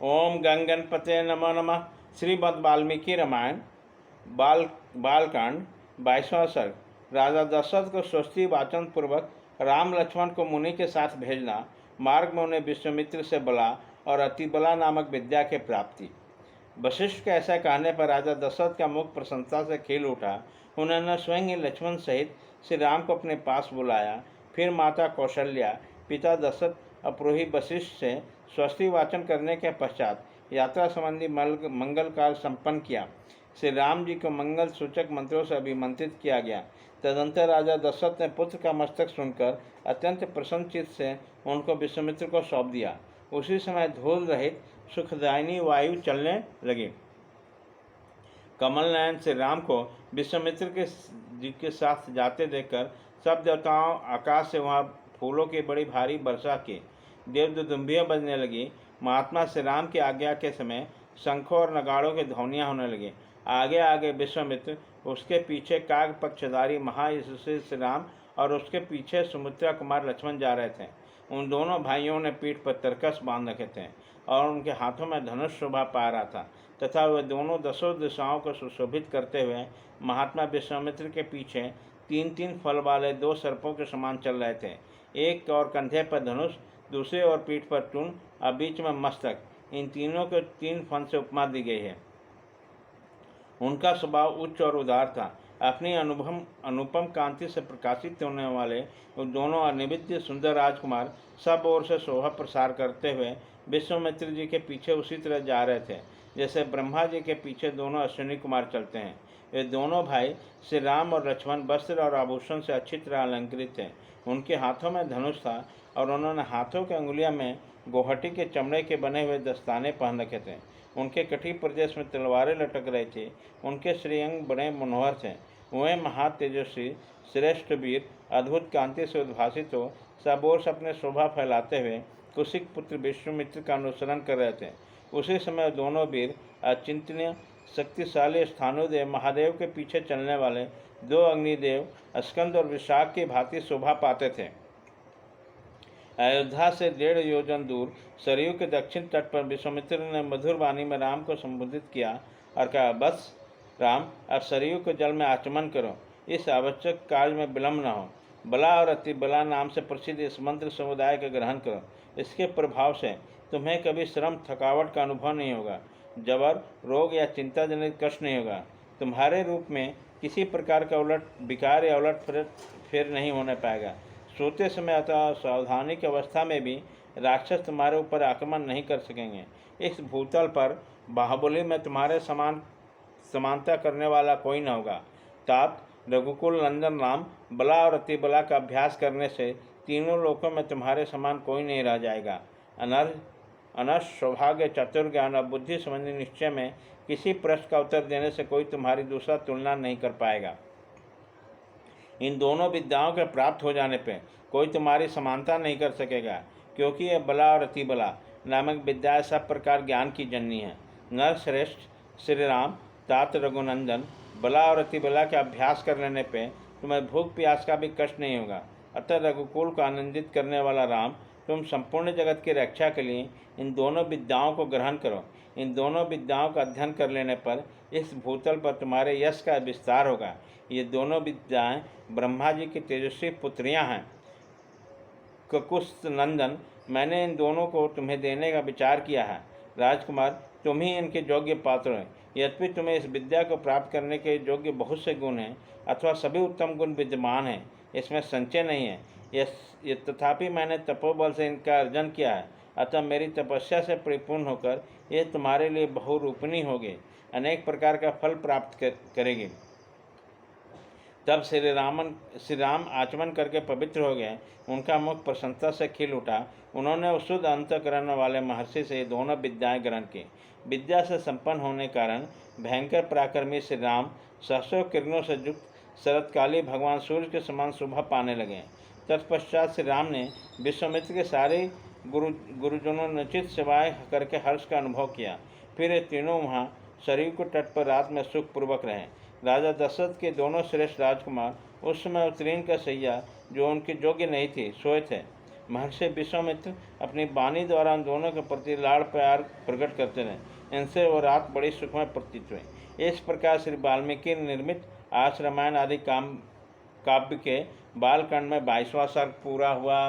ओम गंगणपते नमो नमः। श्रीमद् वाल्मीकि रामायण बालकांड 22वां सर्ग। राजा दशरथ को स्वस्ति वाचन पूर्वक राम लक्ष्मण को मुनि के साथ भेजना, मार्ग में उन्हें विश्वामित्र से बला और अतिबला नामक विद्या के प्राप्ति। वशिष्ठ के ऐसा कहने पर राजा दशरथ का मुख प्रसन्नता से खिल उठा। उन्होंने स्वयं ही लक्ष्मण सहित श्री राम को अपने पास बुलाया। फिर माता कौशल्या, पिता दशरथ और पुरोहित वशिष्ठ से स्वस्ति वाचन करने के पश्चात यात्रा संबंधी मंगल कार्य संपन्न किया। श्री राम जी को मंगल सूचक मंत्रों से अभिमंत्रित किया गया। तदंतर राजा दशरथ ने पुत्र का मस्तक सुनकर अत्यंत प्रसन्नचित्त से उनको विश्वामित्र को सौंप दिया। उसी समय धूल रहित सुखदायिनी वायु चलने लगी। कमल नयन श्री राम को विश्वामित्र के साथ जाते देखकर सब देवताओं आकाश से वहाँ फूलों की बड़ी भारी वर्षा की। देवदुदुम्बियाँ बजने लगी। महात्मा श्री राम की आज्ञा के समय शंखों और नगाड़ों की ध्वनियाँ होने लगी। आगे आगे विश्वामित्र, उसके पीछे काग पक्षधारी महायशस्वी श्री राम और उसके पीछे सुमित्रा कुमार लक्ष्मण जा रहे थे। उन दोनों भाइयों ने पीठ पर तरकस बांध रखे थे और उनके हाथों में धनुष शोभा पा रहा था, तथा वे दोनों दसों दिशाओं को सुशोभित करते हुए महात्मा विश्वामित्र के पीछे तीन तीन फल वाले दो सर्पों के समान चल रहे थे। एक और कंधे पर धनुष, दूसरे और पीठ पर टून और बीच में मस्तक। इन तीनों को तीन फन से उपमा दी गई है। उनका स्वभाव उच्च और उदार था। अपनी अनुपम कांति से प्रकाशित होने वाले वो दोनों अनिविद्य सुंदर राजकुमार सब ओर से शोभा प्रसार करते हुए विश्वामित्र जी के पीछे उसी तरह जा रहे थे जैसे ब्रह्मा जी के पीछे दोनों अश्विनी कुमार चलते हैं। वे दोनों भाई श्री राम और लक्ष्मण वस्त्र और आभूषण से अच्छी तरह अलंकृत थे। उनके हाथों में धनुष था और उन्होंने हाथों की अंगुलियों में गोहटी के चमड़े के बने हुए दस्ताने पहन रखे थे। उनके कटी प्रदेश में तलवारें लटक रही थी। उनके श्रीअंग बड़े मनोहर थे। वे महातेजस्वी श्रेष्ठ वीर अद्भुत कांति से उद्भासित हो सब ओर से अपने शोभा फैलाते हुए कुशिक पुत्र विश्वामित्र का अनुसरण कर रहे थे। उसी समय दोनों वीर अचिंतनीय शक्तिशाली स्थानुदेव महादेव के पीछे चलने वाले दो अग्निदेव स्कंद और विशाख की भांति शोभा पाते थे। अयोध्या से 1.5 योजन दूर सरयू के दक्षिण तट पर विश्वामित्र ने मधुर वाणी में राम को संबोधित किया और कहा, बस राम, अब सरयू के जल में आचमन करो। इस आवश्यक कार्य में विलम्ब न हो। बला और अतिबला नाम से प्रसिद्ध इस मंत्र समुदाय का ग्रहण करो। इसके प्रभाव से तुम्हें कभी श्रम थकावट का अनुभव नहीं होगा। जबर, रोग या चिंताजनित कष्ट नहीं होगा। तुम्हारे रूप में किसी प्रकार का विकार या उलट फेर नहीं होने पाएगा। सोते समय अथवा सावधानी की अवस्था में भी राक्षस तुम्हारे ऊपर आक्रमण नहीं कर सकेंगे। इस भूतल पर बाहुबली में तुम्हारे समानता करने वाला कोई न होगा। तात रघुकुल नंदन राम बला और अतिबला का अभ्यास करने से तीनों लोकों में तुम्हारे समान कोई नहीं रह जाएगा। अनर्थ, सौभाग्य, चतुर ज्ञान और बुद्धि संबंधी निश्चय में किसी प्रश्न का उत्तर देने से कोई तुम्हारी दूसरा तुलना नहीं कर पाएगा। इन दोनों विद्याओं के प्राप्त हो जाने पर कोई तुम्हारी समानता नहीं कर सकेगा, क्योंकि यह बला और अतिबला नामक विद्याएं सब प्रकार ज्ञान की जननी है। नरश्रेष्ठ श्री राम, तात रघुनंदन, बला और अतिबला का अभ्यास कर लेने पे तुम्हें भूख प्यास का भी कष्ट नहीं होगा। अतः रघुकुल को आनंदित करने वाला राम, तुम संपूर्ण जगत की रक्षा के लिए इन दोनों विद्याओं को ग्रहण करो। इन दोनों विद्याओं का अध्ययन कर लेने पर इस भूतल पर तुम्हारे यश का विस्तार होगा। ये दोनों विद्याएं ब्रह्मा जी की तेजस्वी पुत्रियां हैं। ककुस्त नंदन, मैंने इन दोनों को तुम्हें देने का विचार किया है। राजकुमार, तुम ही इनके योग्य पात्र हैं। यद्यपि तुम्हें इस विद्या को प्राप्त करने के योग्य बहुत से गुण हैं अथवा सभी उत्तम गुण विद्यमान हैं, इसमें संचय नहीं है। तथापि मैंने तपोबल से इनका अर्जन किया है। अतः मेरी तपस्या से परिपूर्ण होकर ये तुम्हारे लिए बहुरूपणी होगी, अनेक प्रकार का फल प्राप्त करेगी। तब श्री राम आचमन करके पवित्र हो गए। उनका मुख प्रसन्नता से खिल उठा। उन्होंने उस शुद्ध अंतःकरण वाले महर्षि से दोनों विद्याएं ग्रहण की। विद्या से संपन्न होने कारण भयंकर पराक्रमी श्री राम सहस्रों किरणों से युक्त शरतकाली भगवान सूर्य के समान शोभा पाने लगे। तत्पश्चात श्री राम ने विश्वामित्र के सारे गुरुजनों ने उचित सेवाएं करके हर्ष का अनुभव किया। फिर ये तीनों वहाँ सरयू के तट पर रात में सुखपूर्वक रहे। राजा दशरथ के दोनों श्रेष्ठ राजकुमार उस समय उत्तीर्ण का सैया, जो उनके योग्य नहीं थी, सोए थे। महर्षि विश्वामित्र अपनी वाणी द्वारा उन दोनों के प्रति लाड़ प्यार प्रकट करते रहे। इनसे वो रात बड़ी सुखमय प्रतीत हुई। इस प्रकार श्री वाल्मीकि निर्मित आस रामायण आदि काव्य के बालकांड में 22वां सर्ग पूरा हुआ।